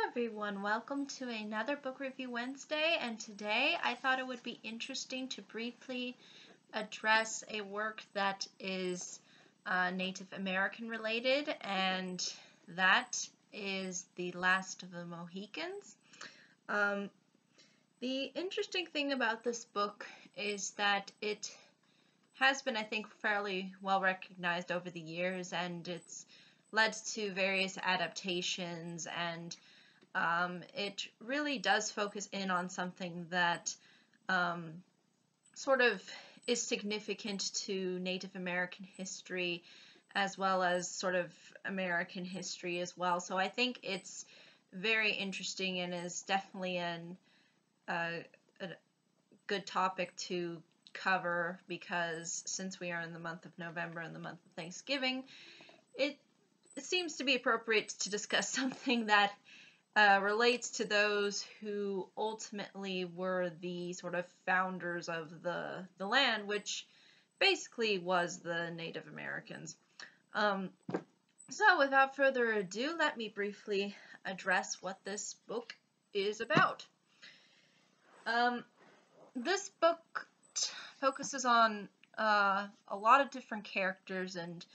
everyone, welcome to another Book Review Wednesday, and today I thought it would be interesting to briefly address a work that is Native American related, and that is The Last of the Mohicans. The interesting thing about this book is that it has been, I think, fairly well recognized over the years, and it's led to various adaptations, and it really does focus in on something that sort of is significant to Native American history as well as sort of American history as well. So I think it's very interesting and is definitely a good topic to cover, because since we are in the month of November and the month of Thanksgiving, it seems to be appropriate to discuss something that relates to those who ultimately were the sort of founders of the land, which basically was the Native Americans. So without further ado, let me briefly address what this book is about. This book focuses on a lot of different characters, and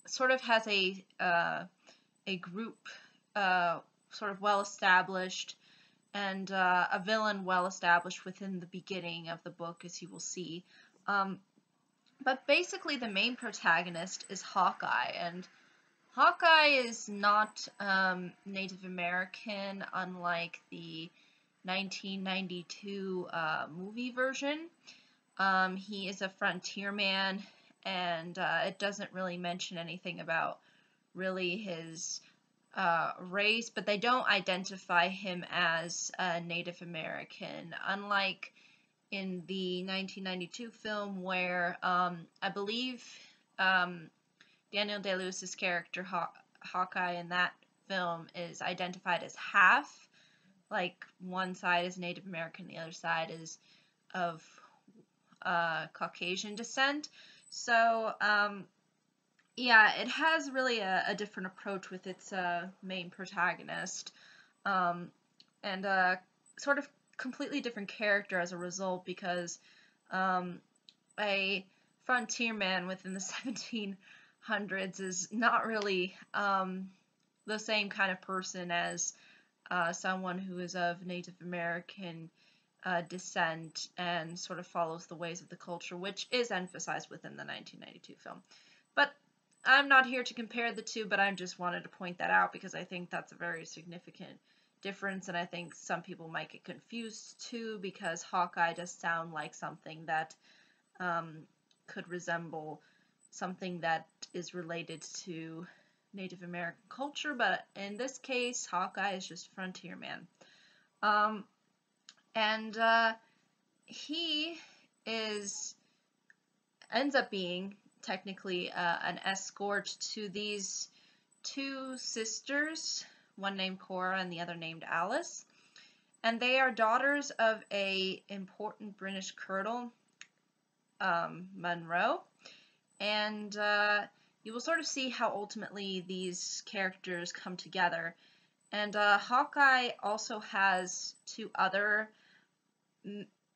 sort of has a group sort of well established, and a villain well established within the beginning of the book, as you will see. But basically the main protagonist is Hawkeye, and Hawkeye is not Native American, unlike the 1992 movie version. He is a frontierman, and it doesn't really mention anything about really his race, but they don't identify him as a Native American, unlike in the 1992 film where I believe Daniel Day-Lewis's character Hawkeye in that film is identified as half, like one side is Native American, the other side is of Caucasian descent. So yeah, it has really a different approach with its main protagonist, and a sort of completely different character as a result, because a frontierman within the 1700s is not really the same kind of person as someone who is of Native American descent and sort of follows the ways of the culture, which is emphasized within the 1992 film. But I'm not here to compare the two, but I just wanted to point that out because I think that's a very significant difference, and I think some people might get confused too, because Hawkeye does sound like something that could resemble something that is related to Native American culture, but in this case, Hawkeye is just frontierman. And he ends up being technically an escort to these two sisters, one named Cora and the other named Alice, and they are daughters of a important British colonel, Monroe, and you will sort of see how ultimately these characters come together. And Hawkeye also has two other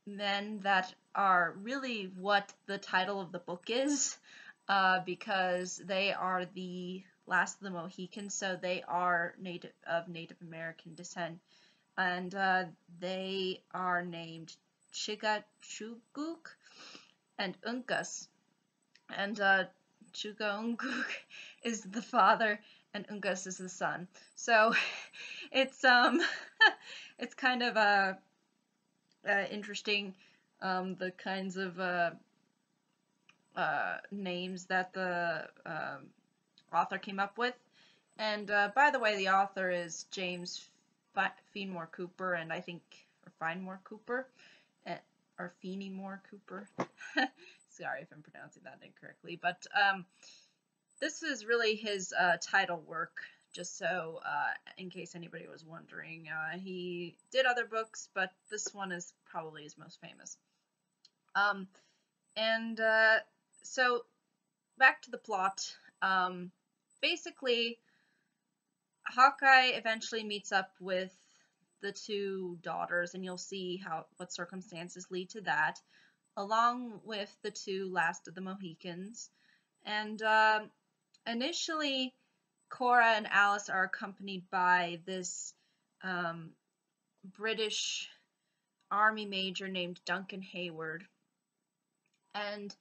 men that are really what the title of the book is, because they are the last of the Mohicans, so they are of Native American descent, and they are named Chigachuguk and Uncas, and Chugunguk is the father and Uncas is the son. So it's it's kind of interesting, the kinds of names that the author came up with. And by the way, the author is James Fenimore Cooper, and I think, or Fenimore Cooper, or Fenimore Cooper. Sorry if I'm pronouncing that incorrectly, but this is really his title work, just so in case anybody was wondering. He did other books, but this one is probably his most famous. So back to the plot. Basically, Hawkeye eventually meets up with the two daughters, and you'll see what circumstances lead to that, along with the two last of the Mohicans. And initially, Cora and Alice are accompanied by this British Army major named Duncan Hayward, and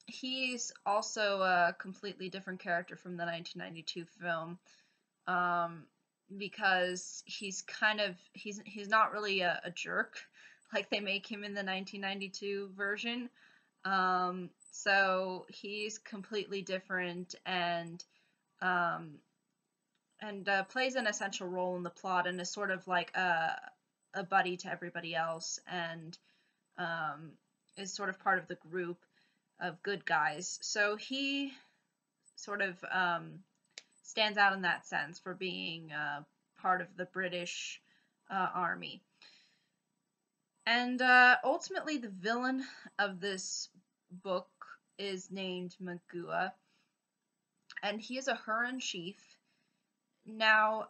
he's also a completely different character from the 1992 film, because he's not really a jerk like they make him in the 1992 version. So he's completely different, and plays an essential role in the plot, and is sort of like a buddy to everybody else, and is sort of part of the group of good guys. So he sort of stands out in that sense for being part of the British Army. And ultimately, the villain of this book is named Magua, and he is a Huron chief. Now,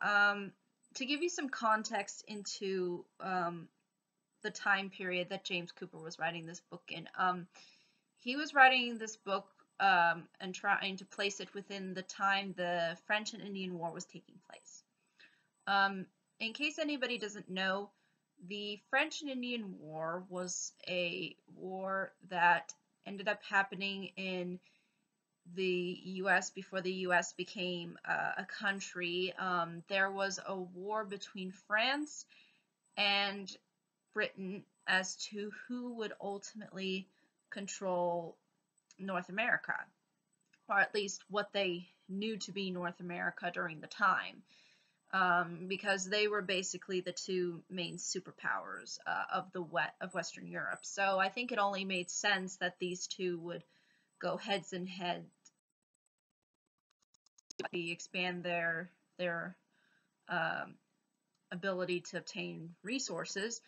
to give you some context into the time period that James Cooper was writing this book in, he was writing this book and trying to place it within the time the French and Indian War was taking place. In case anybody doesn't know, the French and Indian War was a war that ended up happening in the U.S. before the U.S. became a country. There was a war between France and Britain as to who would ultimately control North America, or at least what they knew to be North America during the time, because they were basically the two main superpowers of Western Europe. So I think it only made sense that these two would go heads and head, expand their ability to obtain resources,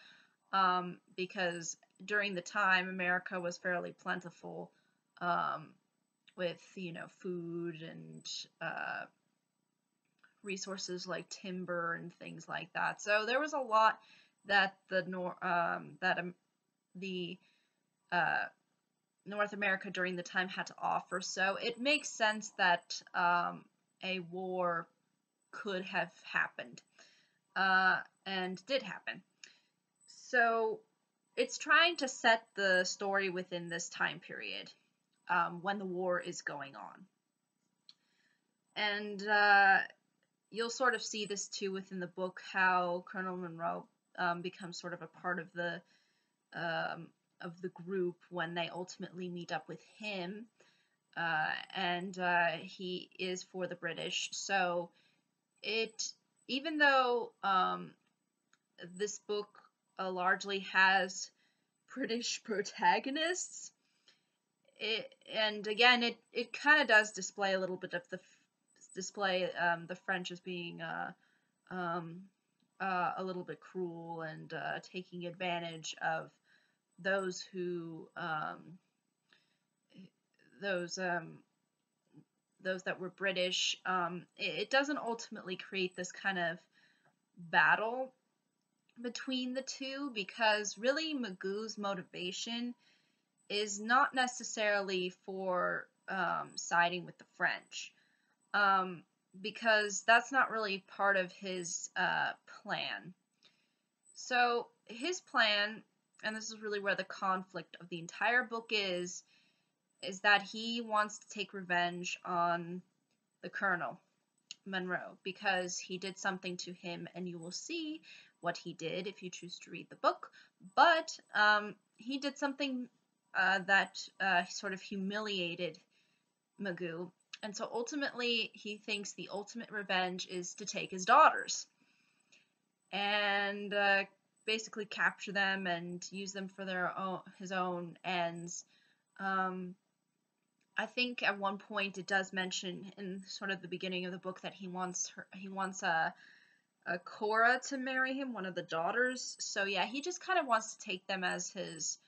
because during the time America was fairly plentiful, with food and resources like timber and things like that. So there was a lot that the North America during the time had to offer. So it makes sense that a war could have happened, and did happen. So it's trying to set the story within this time period, when the war is going on. And you'll sort of see this too within the book, how Colonel Monroe becomes sort of a part of the group when they ultimately meet up with him, and he is for the British. So even though this book largely has British protagonists, it kind of does display a little bit of the French as being a little bit cruel, and taking advantage of those that were British. It doesn't ultimately create this kind of battle between the two, because really Magoo's motivation is not necessarily for siding with the French, because that's not really part of his plan. So his plan, and this is really where the conflict of the entire book is that he wants to take revenge on the Colonel Monroe, because he did something to him, and you will see what he did if you choose to read the book. But he did something that sort of humiliated Magoo, and so ultimately he thinks the ultimate revenge is to take his daughters and basically capture them and use them for his own ends. I think at one point it does mention in sort of the beginning of the book that he wants a Cora to marry him, one of the daughters. So yeah, he just kind of wants to take them as his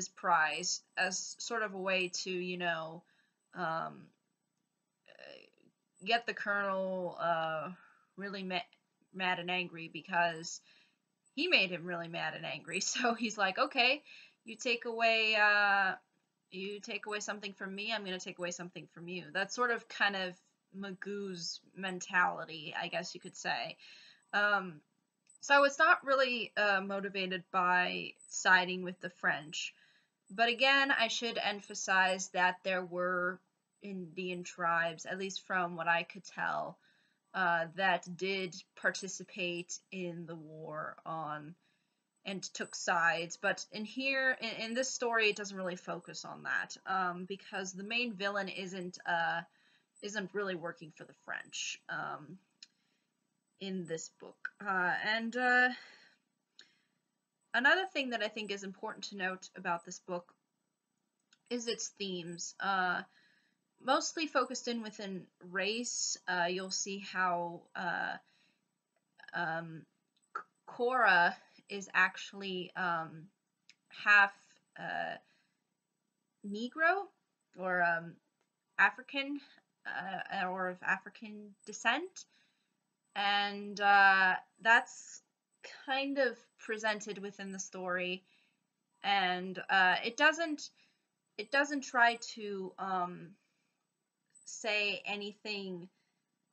prize, as sort of a way to get the Colonel really mad and angry because he made him really mad and angry. So he's like, okay, you take away something from me, I'm gonna take away something from you. That's sort of kind of Magoo's mentality, I guess you could say. So it's not really motivated by siding with the French. But again, I should emphasize that there were Indian tribes, at least from what I could tell, that did participate in the war on and took sides. But in this story, it doesn't really focus on that, because the main villain isn't really working for the French in this book. And another thing that I think is important to note about this book is its themes. Mostly focused in within race. You'll see how Cora is actually half Negro or African or of African descent, and that's kind of presented within the story, and it doesn't try to say anything.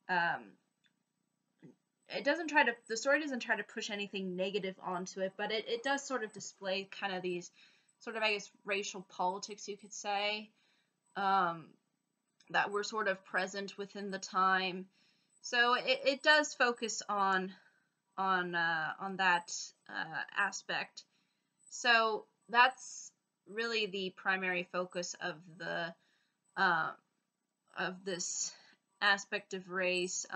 The story doesn't try to push anything negative onto it, but it does sort of display kind of these sort of, I guess, racial politics, you could say, that were sort of present within the time. So it does focus on that aspect. So that's really the primary focus of the of this aspect of race.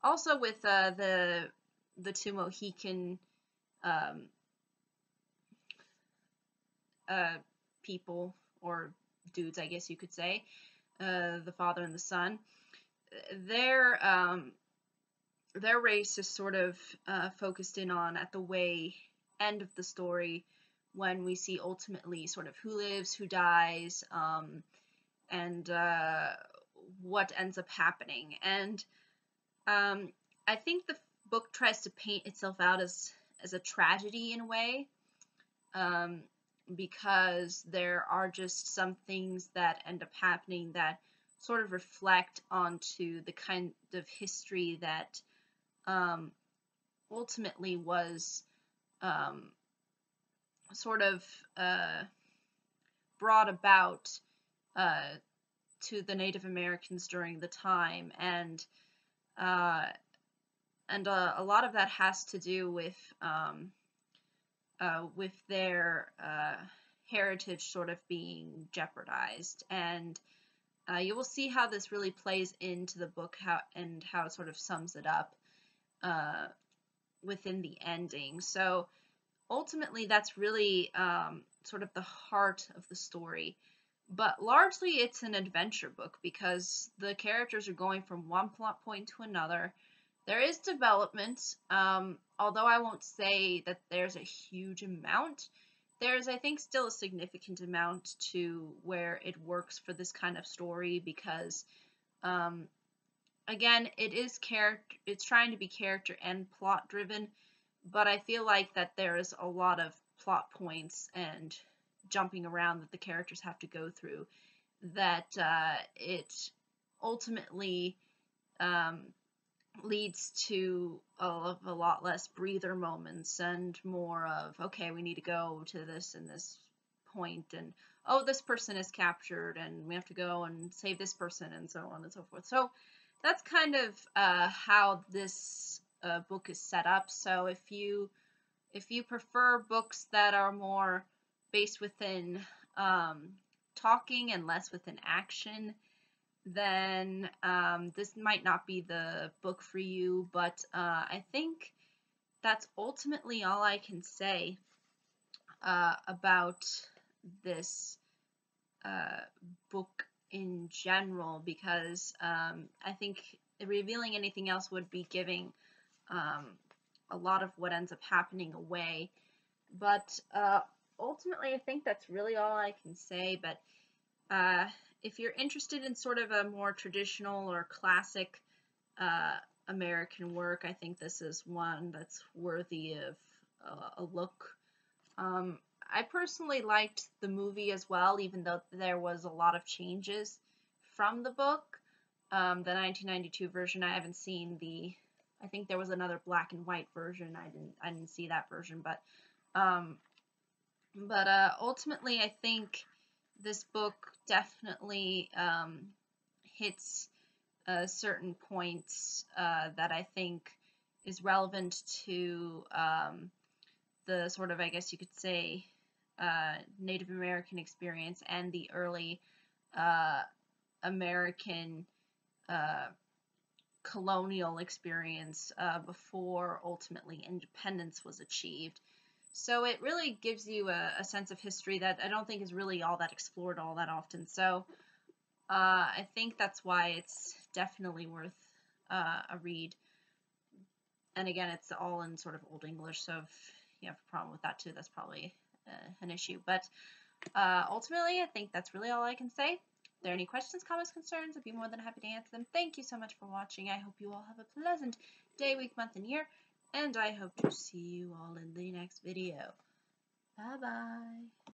Also with the two Mohican people, or dudes, I guess you could say, the father and the son. Their race is sort of focused in on at the way end of the story, when we see ultimately sort of who lives, who dies, and what ends up happening. And I think the book tries to paint itself out as a tragedy in a way, because there are just some things that end up happening that sort of reflect onto the kind of history that ultimately was sort of brought about to the Native Americans during the time, and a lot of that has to do with their heritage sort of being jeopardized. And you will see how this really plays into the book, how it sort of sums it up within the ending. So ultimately, that's really sort of the heart of the story. But largely, it's an adventure book because the characters are going from one plot point to another. There is development, although I won't say that there's a huge amount. There's, I think, still a significant amount to where it works for this kind of story because, again, it's trying to be character and plot driven, but I feel like that there is a lot of plot points and jumping around that the characters have to go through, that it ultimately leads to a lot less breather moments and more of, okay, we need to go to this and this point, and oh, this person is captured and we have to go and save this person, and so on and so forth. So that's kind of how this book is set up. So if you prefer books that are more based within talking and less within action, then this might not be the book for you. But I think that's ultimately all I can say about this book in general, because I think revealing anything else would be giving a lot of what ends up happening away. But ultimately, I think that's really all I can say. But if you're interested in sort of a more traditional or classic uh, American work, I think this is one that's worthy of a look. Um, I personally liked the movie as well, even though there was a lot of changes from the book. The 1992 version, I haven't seen the. I think there was another black and white version. I didn't see that version, um, ultimately, I think this book definitely hits certain points that I think is relevant to the sort of, I guess you could say, Native American experience and the early uh, American uh, colonial experience before ultimately independence was achieved. So it really gives you a sense of history that I don't think is really all that explored all that often. So I think that's why it's definitely worth a read. And again, it's all in sort of Old English, so if you have a problem with that too, that's probably an issue. But ultimately, I think that's really all I can say. If there are any questions, comments, concerns, I'd be more than happy to answer them. Thank you so much for watching. I hope you all have a pleasant day, week, month, and year, and I hope to see you all in the next video. Bye-bye.